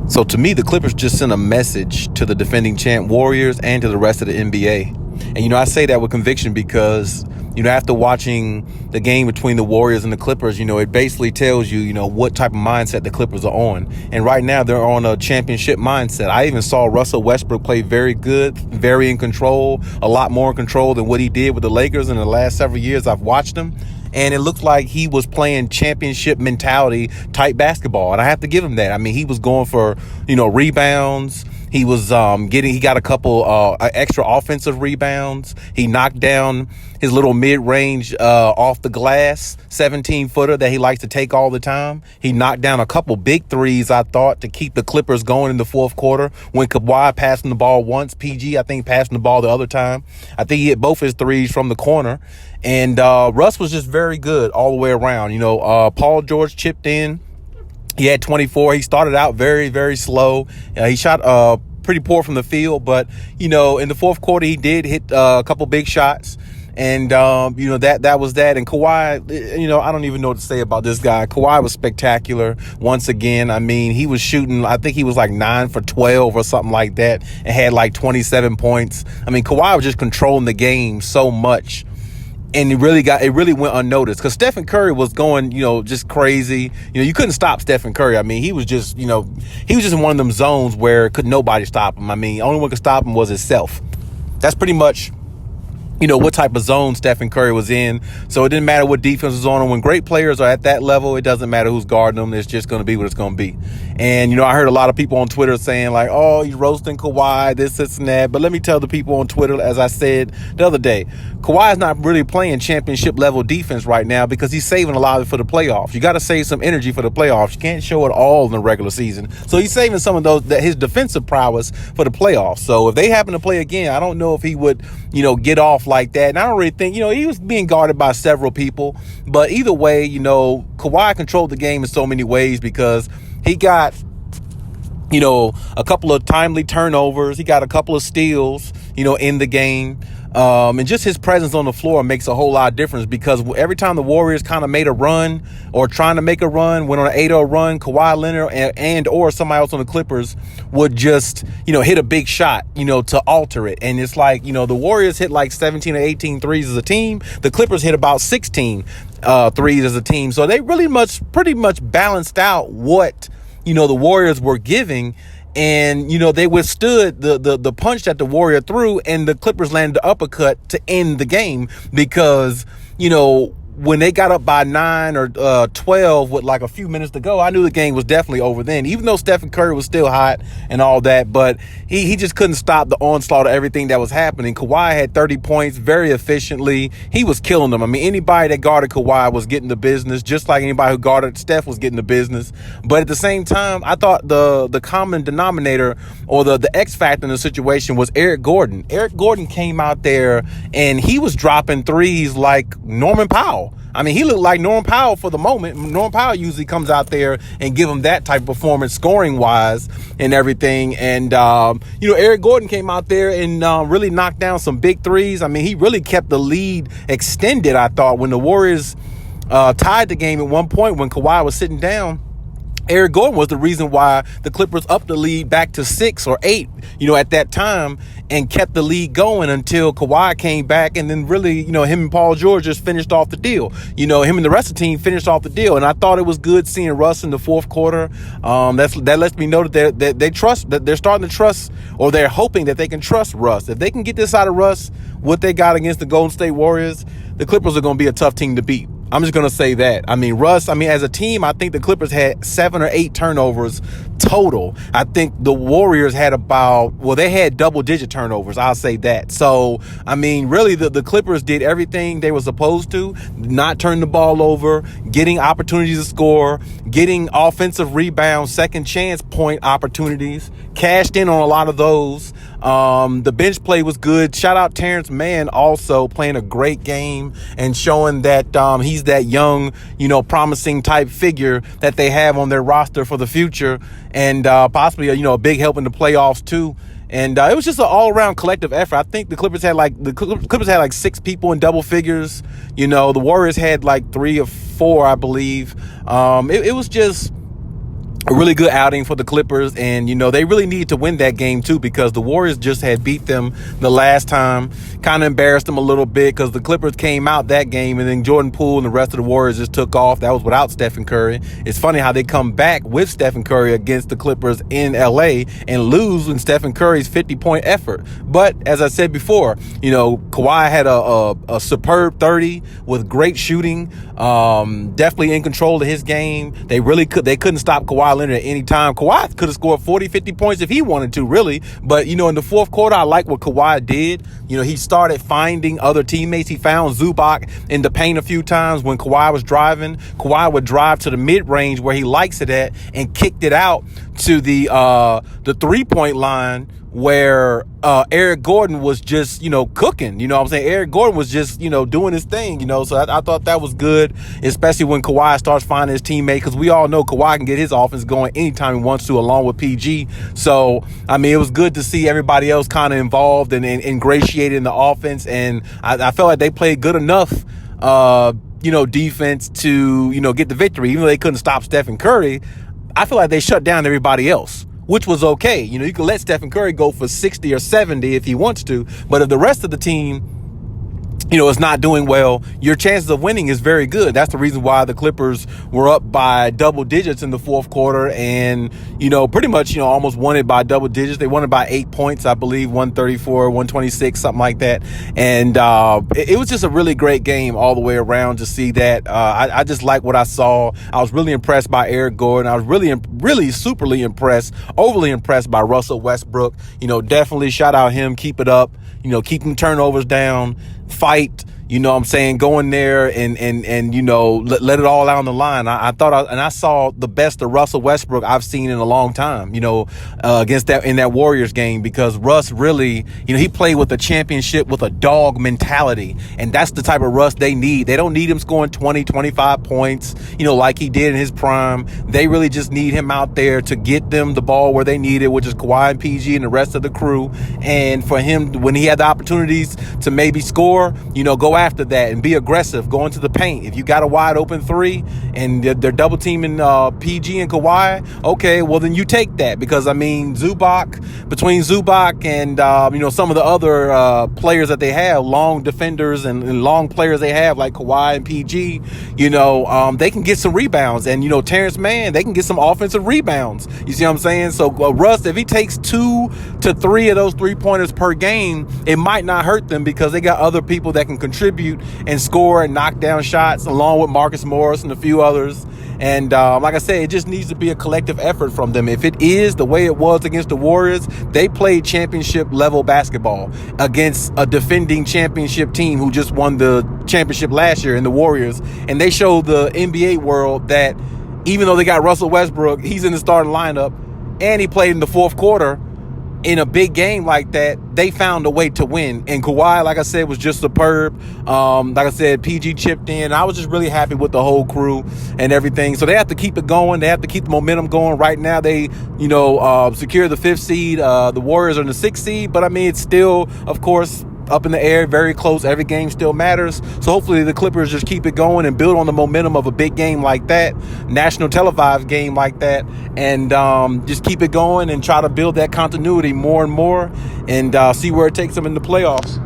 So to me, the Clippers just sent a message to the defending champ Warriors and to the rest of the NBA. And, I say that with conviction because, after watching the game between the Warriors and the Clippers, it basically tells you, what type of mindset the Clippers are on. And right now they're on a championship mindset. I even saw Russell Westbrook play very good, very in control, a lot more in control than what he did with the Lakers in the last several years I've watched him. And it looked like he was playing championship mentality type basketball. And I have to give him that. I mean, he was going for, rebounds. He was he got a couple extra offensive rebounds. He knocked down his little mid-range off the glass 17-footer that he likes to take all the time. He knocked down a couple big threes, I thought, to keep the Clippers going in the fourth quarter. When Kawhi passing the ball once, PG, I think, passing the ball the other time. I think he hit both his threes from the corner. And Russ was just very good all the way around. Paul George chipped in. He had 24. He started out very, very slow. He shot pretty poor from the field, but, in the fourth quarter, he did hit a couple big shots. And, that was that. And Kawhi, I don't even know what to say about this guy. Kawhi was spectacular once again. I mean, he was shooting, I think he was like 9 for 12 or something like that and had like 27 points. I mean, Kawhi was just controlling the game so much. And it really went unnoticed because Stephen Curry was going, just crazy. You couldn't stop Stephen Curry. I mean, he was just, he was just in one of them zones where could nobody stop him. I mean, the only one could stop him was himself. That's pretty much, what type of zone Stephen Curry was in. So it didn't matter what defense was on him. When great players are at that level, it doesn't matter who's guarding them. It's just going to be what it's going to be. And, I heard a lot of people on Twitter saying like, oh, he's roasting Kawhi, this and that. But let me tell the people on Twitter, as I said the other day, Kawhi is not really playing championship level defense right now because he's saving a lot of it for the playoffs. You got to save some energy for the playoffs. You can't show it all in the regular season. So he's saving some of his defensive prowess for the playoffs. So if they happen to play again, I don't know if he would, get off like that. And I don't really think, he was being guarded by several people. But either way, Kawhi controlled the game in so many ways because he got, a couple of timely turnovers. He got a couple of steals, in the game. And just his presence on the floor makes a whole lot of difference because every time the Warriors kind of made a run or trying to make a run, went on an 8-0 run, Kawhi Leonard and or somebody else on the Clippers would just, hit a big shot, to alter it. And it's like, the Warriors hit like 17 or 18 threes as a team. The Clippers hit about 16 threes as a team. So they pretty much balanced out what, the Warriors were giving. And, they withstood the punch that the Warrior threw, and the Clippers landed the uppercut to end the game because, when they got up by 9 or 12 with like a few minutes to go, I knew the game was definitely over then, even though Stephen Curry was still hot and all that. But he just couldn't stop the onslaught of everything that was happening. Kawhi had 30 points very efficiently. He was killing them. I mean, anybody that guarded Kawhi was getting the business, just like anybody who guarded Steph was getting the business. But at the same time, I thought the common denominator or the X factor in the situation was Eric Gordon. Eric Gordon came out there and he was dropping threes like Norman Powell. I mean, he looked like Norman Powell for the moment. Norman Powell usually comes out there and give him that type of performance scoring-wise and everything. And, Eric Gordon came out there and really knocked down some big threes. I mean, he really kept the lead extended, I thought, when the Warriors tied the game at one point when Kawhi was sitting down. Eric Gordon was the reason why the Clippers upped the lead back to 6 or 8, at that time and kept the lead going until Kawhi came back. And then really, him and Paul George just finished off the deal. Him and the rest of the team finished off the deal. And I thought it was good seeing Russ in the fourth quarter. That lets me know that they trust, that they're starting to trust, or they're hoping that they can trust Russ. If they can get this out of Russ, what they got against the Golden State Warriors, the Clippers are going to be a tough team to beat. I'm just going to say that. I mean, Russ, as a team, I think the Clippers had 7 or 8 turnovers total. I think the Warriors had they had double-digit turnovers. I'll say that. So, really, the Clippers did everything they were supposed to, not turn the ball over, getting opportunities to score, getting offensive rebounds, second chance point opportunities, cashed in on a lot of those. The bench play was good. Shout out Terrence Mann also playing a great game and showing that he's that young, promising type figure that they have on their roster for the future, and possibly a big help in the playoffs too. And it was just an all-around collective effort. I think the Clippers had like 6 people in double figures. The Warriors had like 3 or 4, I believe. It was just a really good outing for the Clippers, and they really needed to win that game too, because the Warriors just had beat them the last time, kind of embarrassed them a little bit, because the Clippers came out that game and then Jordan Poole and the rest of the Warriors just took off. That was without Stephen Curry. It's funny how they come back with Stephen Curry against the Clippers in LA and lose in Stephen Curry's 50-point effort. But as I said before, Kawhi had a superb 30 with great shooting, definitely in control of his game. They couldn't stop Kawhi Leonard at any time. Kawhi could have scored 40, 50 points if he wanted to, really. But, in the fourth quarter, I like what Kawhi did. He started finding other teammates. He found Zubac in the paint a few times when Kawhi was driving. Kawhi would drive to the mid-range where he likes it at and kicked it out to the three-point line, where Eric Gordon was just, cooking. Eric Gordon was just, doing his thing, So I thought that was good, especially when Kawhi starts finding his teammate, because we all know Kawhi can get his offense going anytime he wants to, along with PG. So, it was good to see everybody else kind of involved and ingratiated in the offense. And I felt like they played good enough, defense to, get the victory. Even though they couldn't stop Stephen Curry, I feel like they shut down everybody else, which was okay. You can let Stephen Curry go for 60 or 70 if he wants to, but if the rest of the team, is not doing well, your chances of winning is very good. That's the reason why the Clippers were up by double digits in the fourth quarter and, pretty much, almost won it by double digits. They won it by 8 points, I believe, 134, 126, something like that. And it was just a really great game all the way around to see that. I just like what I saw. I was really impressed by Eric Gordon. I was really superly impressed, overly impressed by Russell Westbrook. Definitely shout out him. Keep it up. Keep them turnovers down. Fight, go in there and let it all out on the line. I saw the best of Russell Westbrook I've seen in a long time, against that Warriors game, because Russ really, he played with a championship with a dog mentality, and that's the type of Russ they need. They don't need him scoring 20, 25 points, like he did in his prime. They really just need him out there to get them the ball where they need it, which is Kawhi and PG and the rest of the crew. And for him, when he had the opportunities to maybe score, go after that and be aggressive, go into the paint. If you got a wide open 3 and they're double teaming PG and Kawhi, okay, well then you take that, because between Zubac and some of the other players that they have, long defenders and long players they have like Kawhi and PG, they can get some rebounds, and Terrence Mann, they can get some offensive rebounds. You see what I'm saying? So Russ, if he takes 2 to 3 of those 3-pointers per game, it might not hurt them, because they got other people that can contribute and score and knock down shots, along with Marcus Morris and a few others. And like I said, it just needs to be a collective effort from them. If it is the way it was against the Warriors, they played championship level basketball against a defending championship team who just won the championship last year in the Warriors. And they showed the NBA world that even though they got Russell Westbrook, he's in the starting lineup, and he played in the fourth quarter in a big game like that, they found a way to win. And Kawhi, like I said, was just superb. Like I said, PG chipped in. I was just really happy with the whole crew and everything. So they have to keep it going. They have to keep the momentum going. Right now, they, secure the 5th seed. The Warriors are in the 6th seed. But, it's still, of course, up in the air, very close. Every game still matters. So hopefully the Clippers just keep it going and build on the momentum of a big game like that, national televised game like that, and just keep it going and try to build that continuity more and more, and see where it takes them in the playoffs.